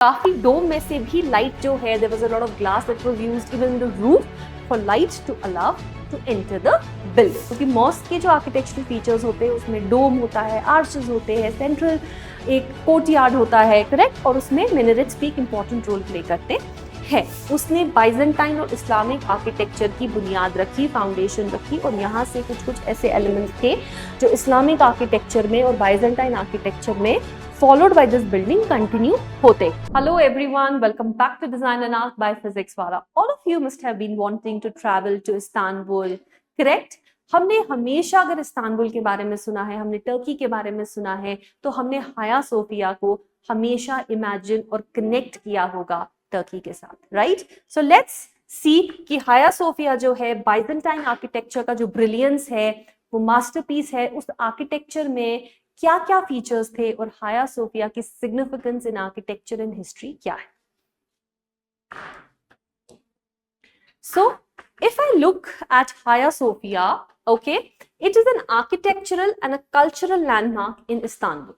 काफी डोम में से भी लाइट जो है, there was a lot of glass that was used even in the roof for light to allow to enter the building. क्योंकि mosque के जो आर्किटेक्चरल फीचर्स होते हैं उसमें डोम होता है, आर्चेस होते हैं, सेंट्रल एक कोर्टयार्ड होता है, करेक्ट, और उसमें मिनरेट्स भी एक इंपॉर्टेंट रोल प्ले करते हैं। उसने बाइजेंटाइन और इस्लामिक आर्किटेक्चर की बुनियाद रखी, फाउंडेशन रखी, और यहाँ से कुछ ऐसे एलिमेंट्स थे जो इस्लामिक आर्किटेक्चर में और बाइजेंटाइन आर्किटेक्चर में followed by this building continue होते। Hello everyone, welcome back to Design and Art by Physics Wala. All of you must have been wanting to travel to Istanbul, correct? हमने हमेशा अगर Istanbul के बारे में सुना है, हमने टर्की के बारे में सुना है, तो हमने हाया सोफिया को हमेशा इमेजिन और कनेक्ट किया होगा टर्की के साथ, राइट? सो लेट्स सी कि हाया सोफिया जो है बाइजेंटाइन आर्किटेक्चर का जो ब्रिलियंस है, वो मास्टरपीस है, उस आर्किटेक्चर में क्या क्या फीचर्स थे और हाया सोफिया की significance in architecture and history क्या है। So if I look at Hagia Sophia, okay, it is an architectural and a cultural landmark in Istanbul.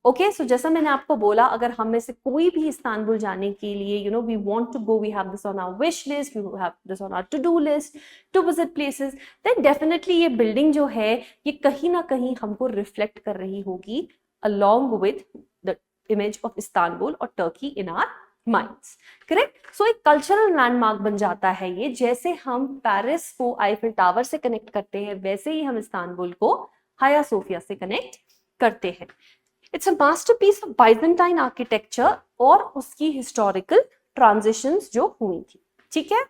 Okay, so जैसा मैंने आपको बोला, अगर हम में से कोई भी इस्तांबुल जाने के लिए, you know, we want to go, we have this on our wish list, we have this on our to do list to visit places, then definitely ये बिल्डिंग जो है ये कहीं ना कहीं हमको रिफ्लेक्ट कर रही होगी along with the image of Istanbul और Turkey in our minds, correct? So एक कल्चरल लैंडमार्क बन जाता है ये। जैसे हम पेरिस को आईफिल टावर से कनेक्ट करते हैं, वैसे ही हम इस्तांबुल को हाया सोफिया से कनेक्ट करते हैं। It's a masterpiece of Byzantine architecture और उसकी हिस्टोरिकल ट्रांजिशंस जो हुई थी, ठीक है?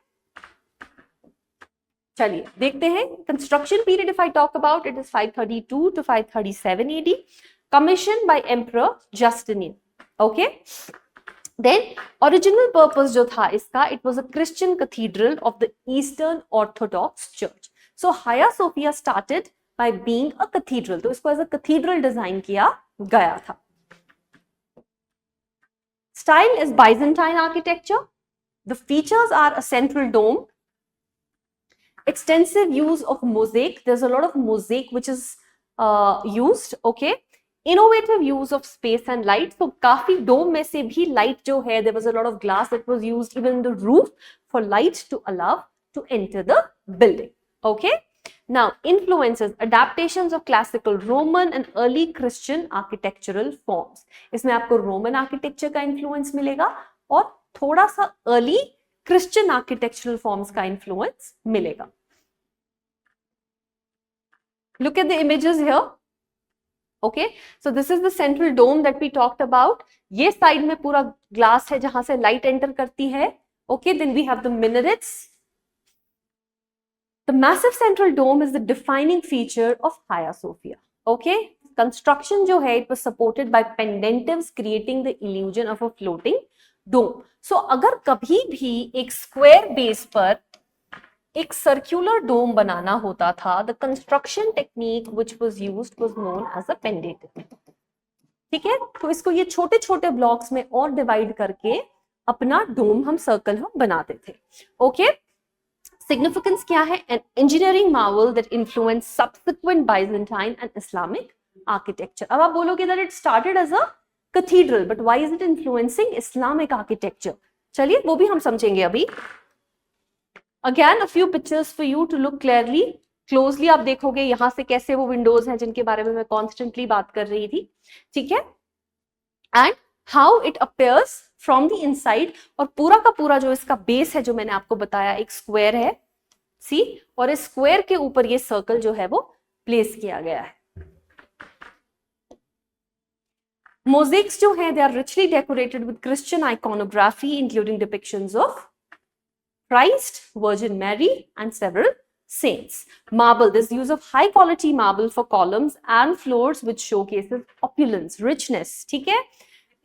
चलिए देखते हैं construction period. If I talk about, it is 532 to 537 AD, commission by emperor Justinian. Okay, then original purpose जो था इसका, it was a Christian cathedral of the Eastern Orthodox Church. So Hagia Sophia started by being a cathedral, तो इसको as a cathedral design किया गया था। Style is Byzantine architecture. The features are a central dome, extensive use of mosaic. There's a lot of mosaic which is used. Okay, innovative use of space and light. So काफी dome में से भी light जो है, there was a lot of glass that was used even in the roof for light to allow to enter the building. Okay. Now, influences, adaptations of classical Roman and early Christian architectural forms. इसमें आपको Roman architecture का influence मिलेगा और थोड़ा सा early Christian architectural forms का influence मिलेगा। Look at the images here. Okay, so this is the central dome that we talked about. ये side में पूरा glass है जहां से light enter करती है। Okay, then we have the minarets. The massive central dome is the defining feature of Hagia Sophia. Okay, construction जो है, it was supported by pendentives creating the illusion of a floating dome. So अगर कभी भी एक square base पर एक circular dome बनाना होता था, the construction technique which was used was known as a pendative. ठीक है, तो इसको ये छोटे छोटे ब्लॉक्स में और डिवाइड करके अपना डोम हम सर्कल हम बनाते थे। ओके, सिग्निफिकेंस क्या है? An engineering marvel that influence subsequent Byzantine and Islamic architecture. अब आप बोलोगे that it started as a cathedral, but why is it influencing Islamic architecture? चलिए वो भी हम समझेंगे अभी। Again a few pictures for you to look clearly, closely आप देखोगे यहां से कैसे वो विंडोज हैं जिनके बारे में मैं कॉन्स्टेंटली बात कर रही थी, ठीक है? And how it appears from the inside, और पूरा का पूरा जो इसका बेस है जो मैंने आपको बताया एक स्क्वायर है, सी, और इस स्क्वायर के ऊपर ये सर्कल जो है वो प्लेस किया गया है। मोज़ेक्स जो है, they are richly decorated with Christian iconography including depictions of Christ, Virgin Mary and several saints. Marble, this use of high quality marble for columns and floors which showcases opulence, richness, ठीक है?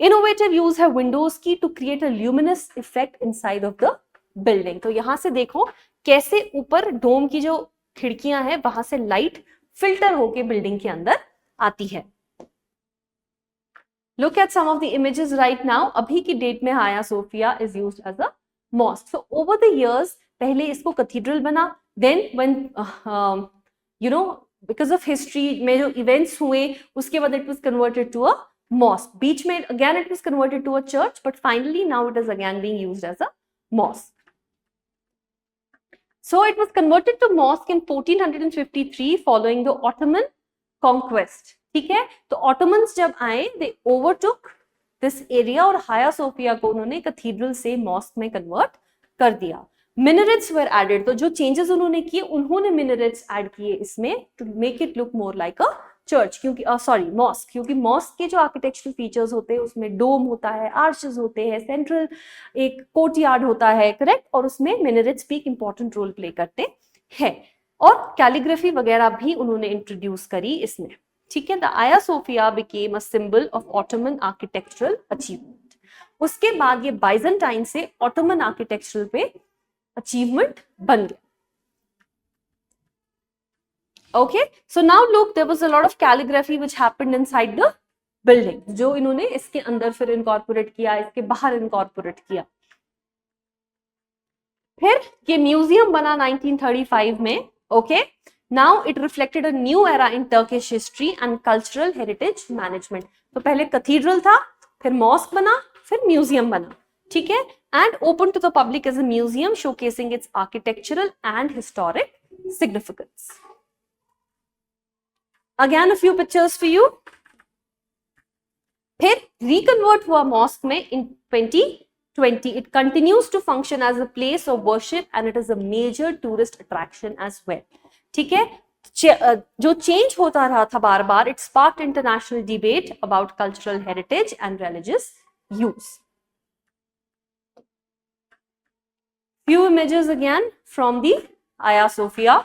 Innovative use है windows की to create a luminous effect inside of the building. तो यहां से देखो कैसे ऊपर डोम की जो खिड़कियां हैं वहां से लाइट फिल्टर होके बिल्डिंग के अंदर आती है। Look at some of the images right now. अभी की डेट में हाया Sophia is used as a mosque. So over the years, पहले इसको कैथेड्रल बना, then when you know, because of history में जो events हुए उसके बाद it was converted to a mosque. बीच में again it was converted to a church, but finally now it is again being used as a mosque. So it was converted to mosque in 1453 following the Ottoman conquest. ठीक है, तो Ottomans जब आए, they overtook this area और Hagia Sophia को उन्होंने cathedral से mask में कन्वर्ट कर दिया. Minarets were added. तो जो चेंजेस उन्होंने किए, उन्होंने मिनरेट्स ऐड किए इसमें to make it look more like a church, क्योंकि सॉरी मॉस्क, क्योंकि मॉस्क के जो आर्किटेक्चरल फीचर्स होते हैं उसमें डोम होता है, आर्चेस होते हैं, सेंट्रल एक कोर्टयार्ड होता है, करेक्ट, और उसमें मिनरेट्स भी एक इंपॉर्टेंट रोल प्ले करते हैं, और कैलीग्राफी वगैरह भी उन्होंने इंट्रोड्यूस करी इसमें. ठीक है, the Hagia Sophia became a symbol of Ottoman architectural achievement. उसके बाद ये बाइजेंटाइन से ऑटोमन आर्किटेक्चरल पे अचीवमेंट बन गया. Okay, so now look, there was a lot of calligraphy which happened inside the building, जो इन्होंने इसके अंदर फिर इनकॉर्पोरेट किया, इसके बाहर इनकॉर्पोरेट किया. फिर ये म्यूजियम बना 1935 में. Okay, now it reflected a new era in Turkish history and cultural heritage management. तो पहले कैथीड्रल था, फिर मॉस्क बना, फिर म्यूजियम बना. ठीक है, and open to the public as a museum showcasing its architectural and historic significance. Again a few pictures for you. फिर reconvert हुआ मॉस्क में in 2020. It continues to function as a place of worship and it is a major tourist attraction as well. ठीक है, जो change होता रहा था बार बार, it sparked international debate about cultural heritage and religious use. Few images again from the Hagia Sophia.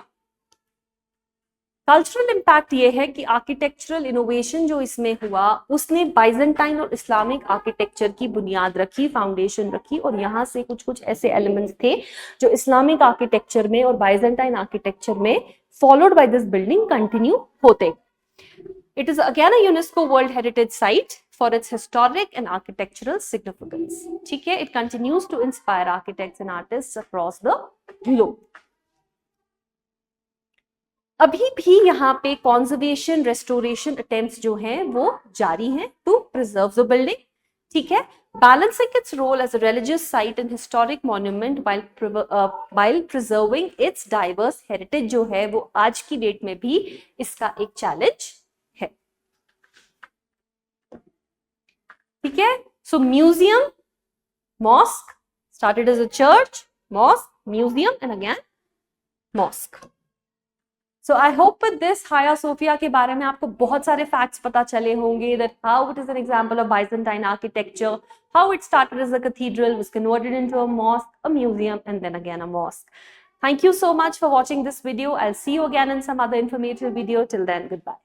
Cultural impact ये है कि architectural innovation जो इसमें हुआ, उसने बाइजेंटाइन और इस्लामिक आर्किटेक्चर की बुनियाद रखी, फाउंडेशन रखी, और यहाँ से कुछ कुछ ऐसे एलिमेंट्स थे जो इस्लामिक आर्किटेक्चर में और बाइजेंटाइन आर्किटेक्चर में followed by this building continue होते. It is again a UNESCO world heritage site for its historic and architectural significance. ठीक है, it continues to inspire architects and artists across the globe. अभी भी यहाँ पे conservation restoration attempts जो हैं वो जारी हैं टू प्रिजर्व द बिल्डिंग. ठीक है, balancing its role as a religious site and historic monument while preserving its diverse heritage जो है वो आज की डेट में भी इसका एक चैलेंज है. ठीक है, so museum, mosque, started as a church, mosque, museum and again mosque. So I hope with this Hagia Sophia के बारे में आपको बहुत सारे facts पता चले होंगे, that how it is an example of Byzantine architecture, how it started as a cathedral, was converted into a mosque, a museum, and then again a mosque. Thank you so much for watching this video. I'll see you again in some other informative video. Till then, goodbye.